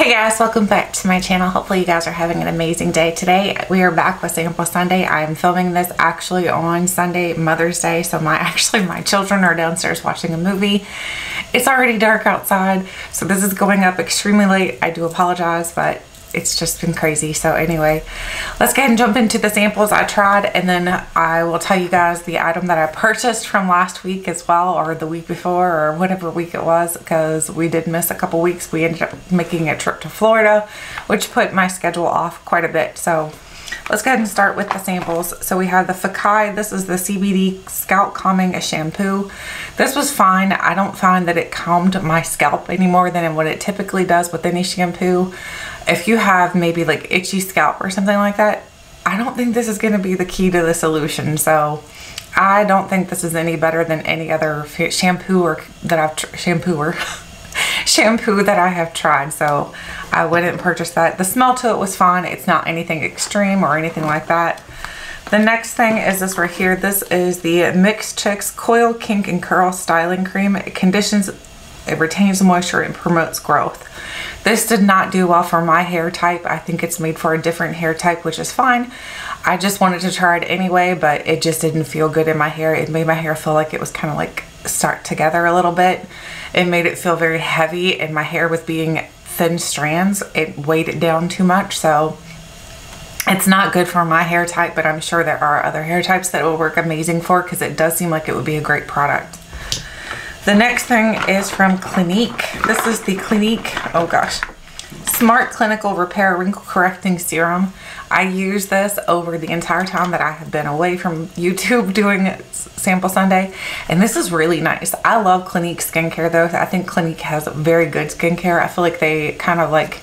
Hey guys, welcome back to my channel. Hopefully you guys are having an amazing day today. We are back with Sample Sunday. I'm filming this actually on Sunday, Mother's Day, so my children are downstairs watching a movie. It's already dark outside, so this is going up extremely late. I do apologize, but it's just been crazy. So anyway, let's go ahead and jump into the samples I tried, and then I will tell you guys the item that I purchased from last week as well, or the week before, or whatever week it was, because we did miss a couple weeks. We ended up making a trip to Florida, which put my schedule off quite a bit. So let's go ahead and start with the samples. So we have the Fekkai. This is the CBD Scalp Calming Shampoo. This was fine. I don't find that it calmed my scalp any more than what it typically does with any shampoo. If you have maybe like itchy scalp or something like that, I don't think this is going to be the key to the solution. So I don't think this is any better than any other shampoo that I have tried. So I wouldn't purchase that. The smell to it was fine. It's not anything extreme or anything like that. The next thing is this right here. This is the Mixed Chicks Coil, Kink, and Curl Styling Cream. It conditions, it retains moisture, and promotes growth. This did not do well for my hair type. I think it's made for a different hair type, which is fine. I just wanted to try it anyway, but it just didn't feel good in my hair. It made my hair feel like it was kind of like stuck together a little bit. It made it feel very heavy, and my hair with being thin strands, it weighed it down too much. So it's not good for my hair type, but I'm sure there are other hair types that it will work amazing for, because it does seem like it would be a great product. The next thing is from Clinique. This is the Clinique, oh gosh, Smart Clinical Repair Wrinkle Correcting Serum. I use this over the entire time that I have been away from YouTube doing Sample Sunday, and this is really nice. I love Clinique skincare though. I think Clinique has very good skincare. I feel like they kind of like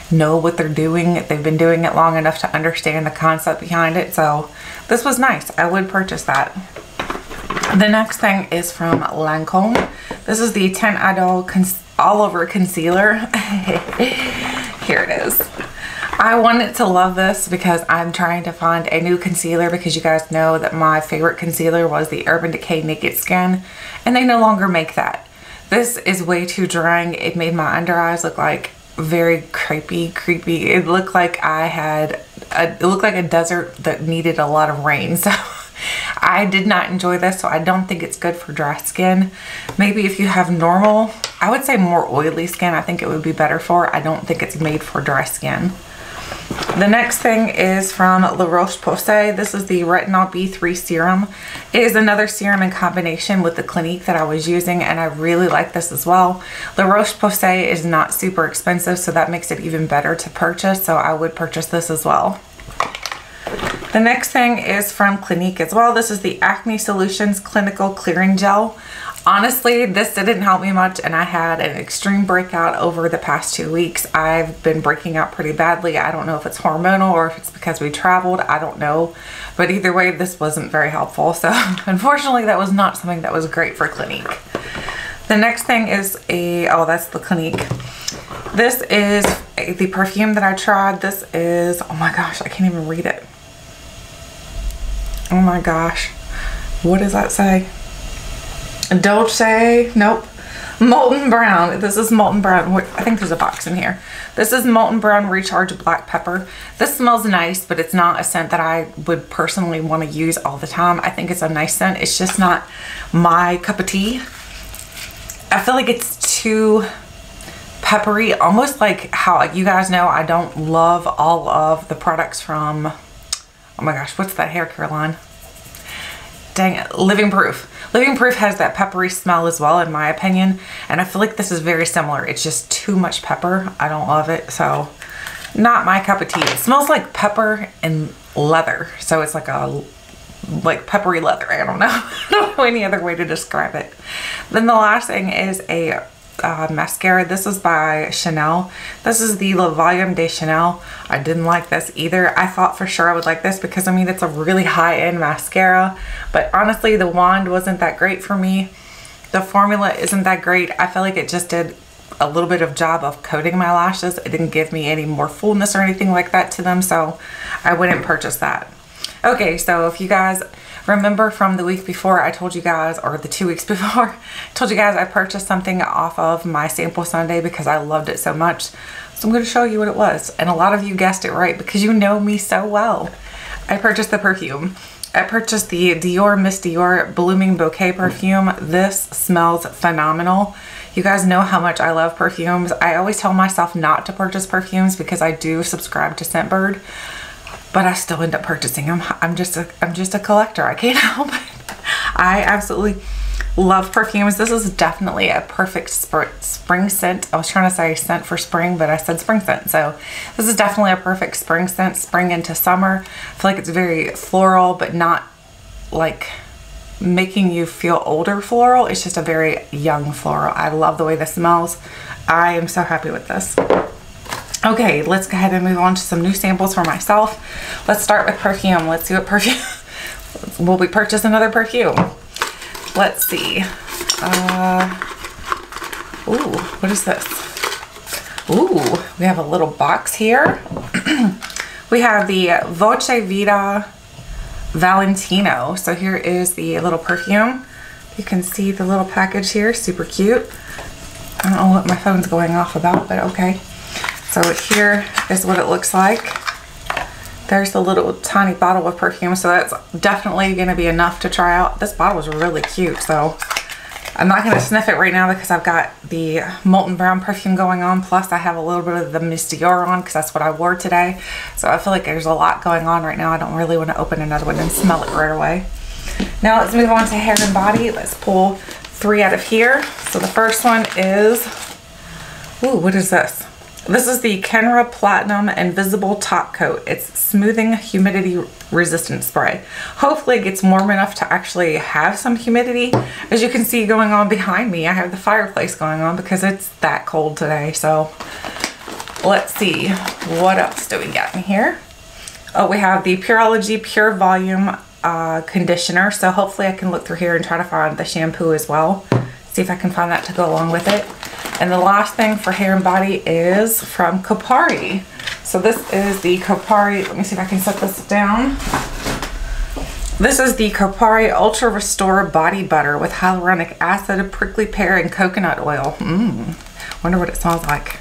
know what they're doing. They've been doing it long enough to understand the concept behind it. So this was nice. I would purchase that. The next thing is from Lancome. This is the Teint Idole All Over Concealer. Here it is. I wanted to love this because I'm trying to find a new concealer, because you guys know that my favorite concealer was the Urban Decay Naked Skin, and they no longer make that. This is way too drying. It made my under eyes look like very creepy. It looked like it looked like a desert that needed a lot of rain. So I did not enjoy this, so I don't think it's good for dry skin. Maybe if you have normal, I would say more oily skin, I think it would be better for. I don't think it's made for dry skin. The next thing is from Roche-Posay. This is the Retinal B3 Serum. It is another serum in combination with the Clinique that I was using, and I really like this as well. The Roche-Posay is not super expensive, so that makes it even better to purchase, so I would purchase this as well. The next thing is from Clinique as well. This is the Acne Solutions Clinical Clearing Gel. Honestly, this didn't help me much, and I had an extreme breakout over the past 2 weeks. I've been breaking out pretty badly. I don't know if it's hormonal or if it's because we traveled. I don't know. But either way, this wasn't very helpful. So unfortunately, that was not something that was great for Clinique. The next thing is oh, that's the Clinique. This is the perfume that I tried. This is, oh my gosh, I can't even read it. Oh my gosh, what does that say? Dolce, nope. Molten Brown. This is Molten Brown. I think there's a box in here. This is Molten Brown Recharge Black Pepper. This smells nice, but it's not a scent that I would personally want to use all the time. I think it's a nice scent. It's just not my cup of tea. I feel like it's too peppery, almost like how you guys know I don't love all of the products from, oh my gosh, what's that hair care line? Dang it, Living Proof. Living Proof has that peppery smell as well, in my opinion, and I feel like this is very similar. It's just too much pepper. I don't love it, so not my cup of tea. It smells like pepper and leather, so it's like peppery leather. I don't know. I don't know any other way to describe it. Then the last thing is a mascara. This is by Chanel. This is the Le Volume de Chanel. I didn't like this either. I thought for sure I would like this because I mean it's a really high-end mascara, but honestly the wand wasn't that great for me. The formula isn't that great. I feel like it just did a little bit of job of coating my lashes. It didn't give me any more fullness or anything like that to them, so I wouldn't purchase that. Okay, so if you guys remember from the week before, I told you guys, or the 2 weeks before, I told you guys I purchased something off of my Sample Sunday because I loved it so much. So I'm going to show you what it was. And a lot of you guessed it right because you know me so well. I purchased the perfume. I purchased the Dior Miss Dior Blooming Bouquet perfume. This smells phenomenal. You guys know how much I love perfumes. I always tell myself not to purchase perfumes because I do subscribe to Scentbird, but I still end up purchasing them. I'm just a collector. I can't help it. I absolutely love perfumes. This is definitely a perfect spring scent. I was trying to say scent for spring, but I said spring scent. So this is definitely a perfect spring scent, spring into summer. I feel like it's very floral, but not like making you feel older floral. It's just a very young floral. I love the way this smells. I am so happy with this. Okay, let's go ahead and move on to some new samples for myself. Let's start with perfume. Let's see what perfume. Will we purchase another perfume? Let's see. Ooh, what is this? Ooh, we have a little box here. We have the Voce Vita Valentino. So here is the little perfume. You can see the little package here, super cute. I don't know what my phone's going off about, but okay. So here is what it looks like. There's the little tiny bottle of perfume, so that's definitely gonna be enough to try out. This bottle is really cute, so I'm not gonna sniff it right now because I've got the Molton Brown perfume going on, plus I have a little bit of the Miss Dior on because that's what I wore today. So I feel like there's a lot going on right now. I don't really wanna open another one and smell it right away. Now let's move on to hair and body. Let's pull 3 out of here. So the first one is, ooh, what is this? This is the Kenra Platinum Invisible Top Coat. It's smoothing humidity resistant spray. Hopefully it gets warm enough to actually have some humidity. As you can see going on behind me, I have the fireplace going on because it's that cold today. So let's see, what else do we got in here? Oh, we have the Pureology Pure Volume Conditioner. So hopefully I can look through here and try to find the shampoo as well. See if I can find that to go along with it. And the last thing for hair and body is from Kopari. So this is the Kopari, let me see if I can set this down. This is the Kopari Ultra Restore Body Butter with hyaluronic acid, prickly pear, and coconut oil. Wonder what it smells like.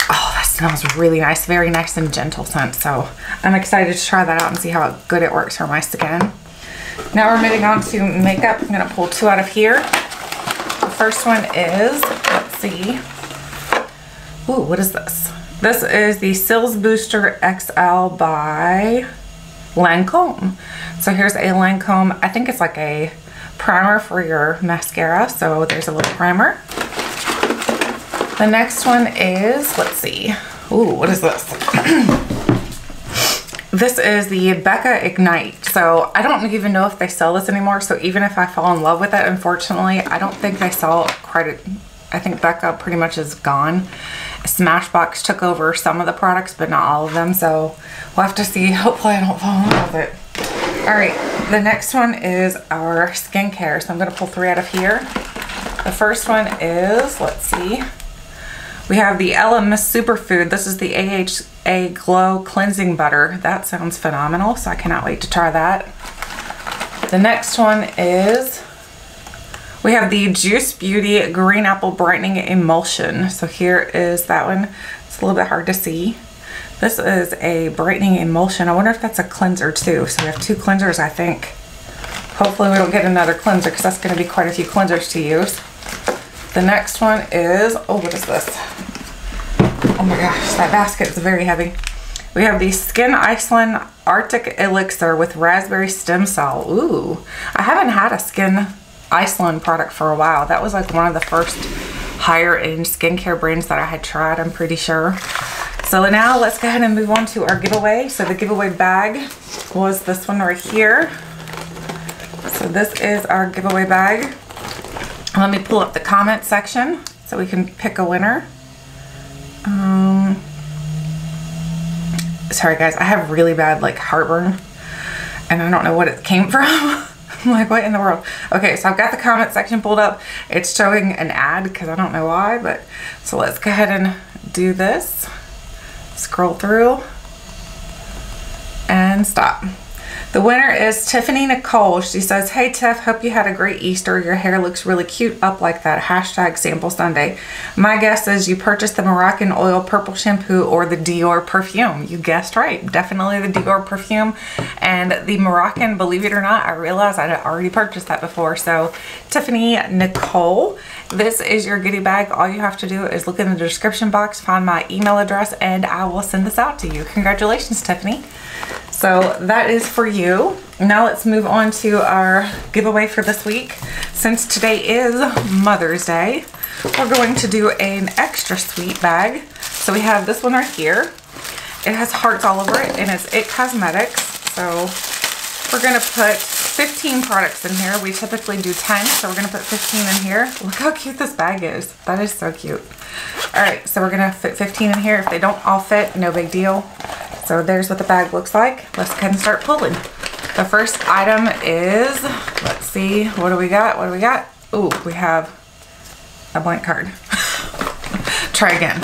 Oh, that smells really nice. Very nice and gentle scent. So I'm excited to try that out and see how good it works for my skin. Now we're moving on to makeup. I'm gonna pull 2 out of here. The first one is, let's see. Ooh, what is this? This is the Cils Booster XL by Lancome. So here's a Lancome, I think it's like a primer for your mascara. So there's a little primer. The next one is, let's see. Ooh, what is this? This is the Becca Ignite. So I don't even know if they sell this anymore. So even if I fall in love with it, unfortunately, I don't think they sell quite a, I think Becca pretty much is gone. Smashbox took over some of the products, but not all of them. So we'll have to see. Hopefully I don't fall in love with it. All right, the next one is our skincare. So I'm gonna pull 3 out of here. The first one is, let's see. We have the Elemis Superfood. This is the AHA Glow Cleansing Butter. That sounds phenomenal, so I cannot wait to try that. The next one is, we have the Juice Beauty Green Apple Brightening Emulsion. So here is that one. It's a little bit hard to see. This is a brightening emulsion. I wonder if that's a cleanser too. So we have 2 cleansers, I think. Hopefully we don't get another cleanser because that's going to be quite a few cleansers to use. The next one is, oh, what is this? Oh my gosh, that basket is very heavy. We have the Skin Iceland Arctic Elixir with raspberry stem cell. Ooh, I haven't had a Skin Iceland product for a while. That was like one of the first higher end skincare brands that I had tried, I'm pretty sure. So now let's go ahead and move on to our giveaway. So the giveaway bag was this one right here. So this is our giveaway bag. Let me pull up the comment section so we can pick a winner. Sorry guys, I have really bad like heartburn and I don't know what it came from. I'm like, what in the world? Okay, so I've got the comment section pulled up. It's showing an ad because I don't know why, but so let's go ahead and do this. Scroll through and stop. The winner is Tiffany Nicole. She says, hey Tiff, hope you had a great Easter. Your hair looks really cute up like that. Hashtag sample Sunday. My guess is you purchased the Moroccan Oil Purple Shampoo or the Dior perfume. You guessed right. Definitely the Dior perfume. And the Moroccan, believe it or not, I realized I'd already purchased that before. So Tiffany Nicole, this is your goodie bag. All you have to do is look in the description box, find my email address, and I will send this out to you. Congratulations, Tiffany. So that is for you. Now let's move on to our giveaway for this week. Since today is Mother's Day, we're going to do an extra sweet bag. So we have this one right here. It has hearts all over it, and it's It Cosmetics. So we're gonna put 15 products in here. We typically do 10, so we're gonna put 15 in here. Look how cute this bag is. That is so cute. All right, so we're gonna fit 15 in here. If they don't all fit, no big deal. So there's what the bag looks like. Let's go ahead and start pulling. The first item is, let's see, what do we got? What do we got? Ooh, we have a blank card. Try again.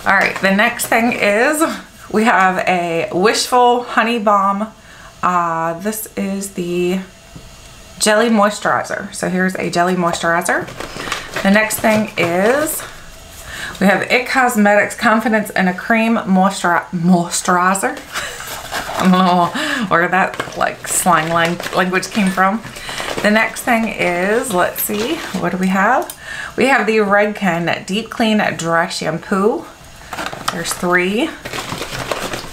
All right, the next thing is we have a Wishful Honey Balm. This is the Jelly Moisturizer. So here's a Jelly Moisturizer. The next thing is we have It Cosmetics Confidence in a Cream Moisturizer. I don't know where that like slang language came from. The next thing is, let's see, what do we have? We have the Redken Deep Clean Dry Shampoo. There's 3.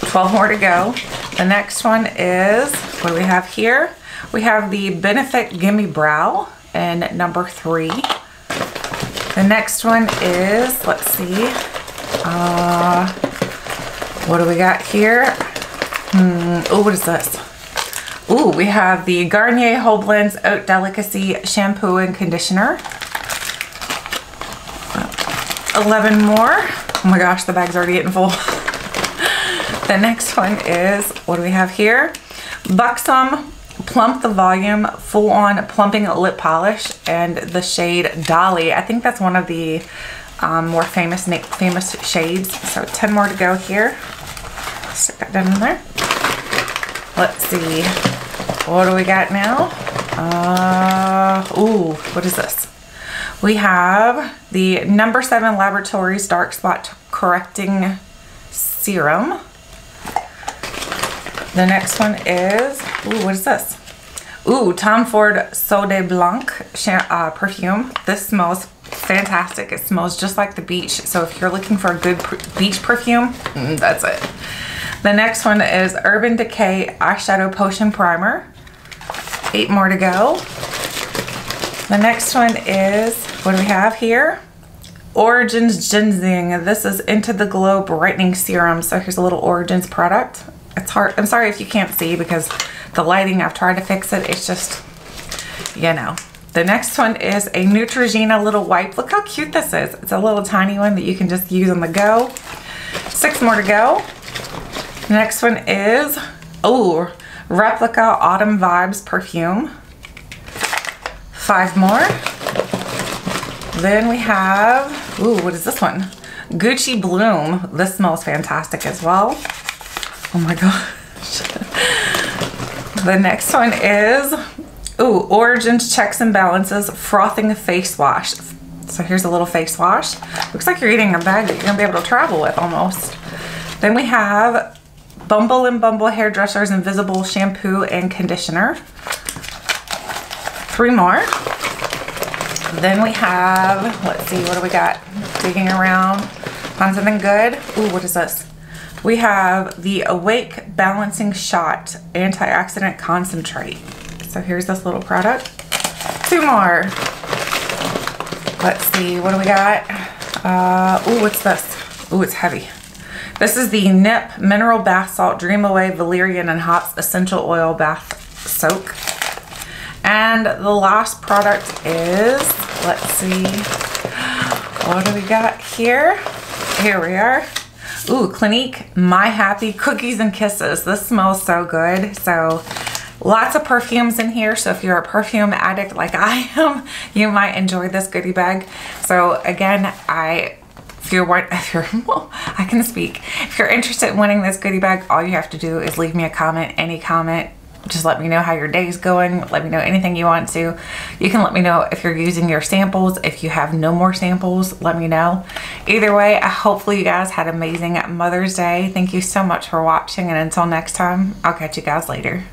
12 more to go. The next one is, what do we have here? We have the Benefit Gimme Brow in number 3. The next one is, let's see, what do we got here? Oh, what is this? Ooh, we have the Garnier Whole Blends Oat Delicacy Shampoo and Conditioner. 11 more. Oh my gosh, the bag's already getting full. The next one is, what do we have here? Buxom Plump the Volume Full On Plumping Lip Polish and the shade Dolly. I think that's one of the more famous shades. So 10 more to go here. Stick that down in there. Let's see. What do we got now? Ooh, what is this? We have the number 7 Laboratories Dark Spot Correcting Serum. The next one is, ooh, what is this? Ooh, Tom Ford Eau de Blanc perfume. This smells fantastic. It smells just like the beach. So if you're looking for a good beach perfume, that's it. The next one is Urban Decay Eyeshadow Potion Primer. 8 more to go. The next one is, what do we have here? Origins Ginseng. This is Into the Glow Brightening Serum. So here's a little Origins product. It's hard. I'm sorry if you can't see because the lighting, I've tried to fix it. It's just, you know. The next one is a Neutrogena little wipe. Look how cute this is. It's a little tiny one that you can just use on the go. 6 more to go. The next one is, oh, Replica Autumn Vibes perfume. 5 more. Then we have, ooh, what is this one? Gucci Bloom. This smells fantastic as well. Oh my gosh. The next one is, ooh, Origins Checks and Balances Frothing Face Wash. So here's a little face wash. Looks like you're getting a bag that you're gonna be able to travel with almost. Then we have Bumble and Bumble Hairdresser's Invisible Shampoo and Conditioner. 3 more. Then we have, let's see, what do we got? Digging around, find something good. Ooh, what is this? We have the Awake Balancing Shot Antioxidant Concentrate. So here's this little product. 2 more. Let's see, what do we got? Ooh, what's this? Ooh, it's heavy. This is the Nip Mineral Bath Salt Dream Away Valerian and Hops Essential Oil Bath Soak. And the last product is, let's see, what do we got here? Here we are. Ooh, Clinique My Happy Cookies and Kisses. This smells so good. So lots of perfumes in here. So if you're a perfume addict like I am, you might enjoy this goodie bag. So again, if you're well, I can speak. If you're interested in winning this goodie bag, all you have to do is leave me a comment, any comment. Just let me know how your day's going. Let me know anything you want to. You can let me know if you're using your samples. If you have no more samples, let me know. Either way, hopefully you guys had an amazing Mother's Day. Thank you so much for watching, and until next time, I'll catch you guys later.